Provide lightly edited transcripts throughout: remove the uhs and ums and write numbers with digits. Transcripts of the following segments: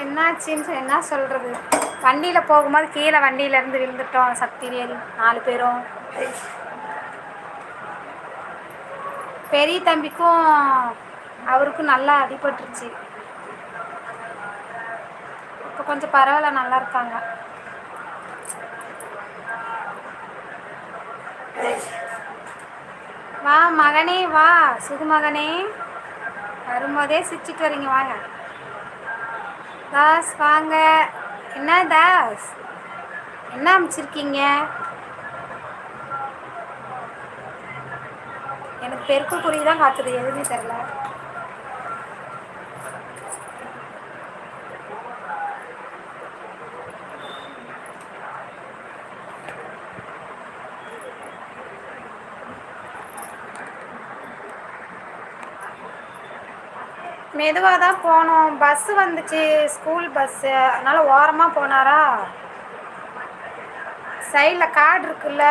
என்னாச்சுன்னு என்ன சொல்கிறது, வண்டியில் போகும்போது கீழே வண்டியிலேருந்து விழுந்துட்டோம் சக்திவேல் 4 பேரும். பெரிய தம்பிக்கும் அவருக்கும் நல்லா அடிபட்டுருச்சு. இப்போ கொஞ்சம் பரவாயில்ல, நல்லா இருக்காங்க. வா மகனே, வா சுகு மகனே, வரும்போதே சிரிச்சிட்டு வரீங்க, வாங்க. தாஸ் வாங்க. என்ன தாஸ், என்ன அமைச்சிருக்கீங்க? எனக்கு பெருக்கு குறி தான் காத்துது, எதுவுமே தெரில. மெதுவாக தான் போனோம், பஸ்ஸு வந்துச்சு, ஸ்கூல் பஸ்ஸு, அதனால் ஓரமாக போனாரா, சைடில் காடு இருக்குல்ல,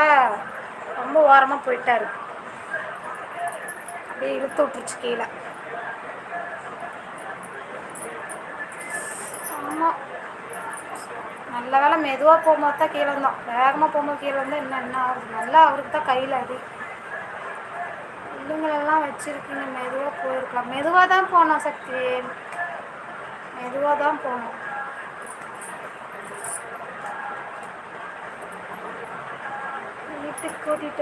ரொம்ப ஓரமாக போயிட்டார், அப்படியே இழுத்து விட்டுருச்சு கீழே. ஆமாம், நல்ல வேலை மெதுவாக போகும்போது தான் கீழே இருந்தோம், வேகமாக போகும்போது கீழே இருந்தால் இன்னும் என்ன ஆகுது. நல்லா அவருக்கு தான் கையில் அடி, பிள்ளைங்களெல்லாம் வச்சுருக்கீங்க, மெதுவாக போயிருக்கலாம். மெதுவாக தான் போனோம் சக்தி, மெதுவாக தான் போனோம். வீட்டுக்கு கூட்டிகிட்டு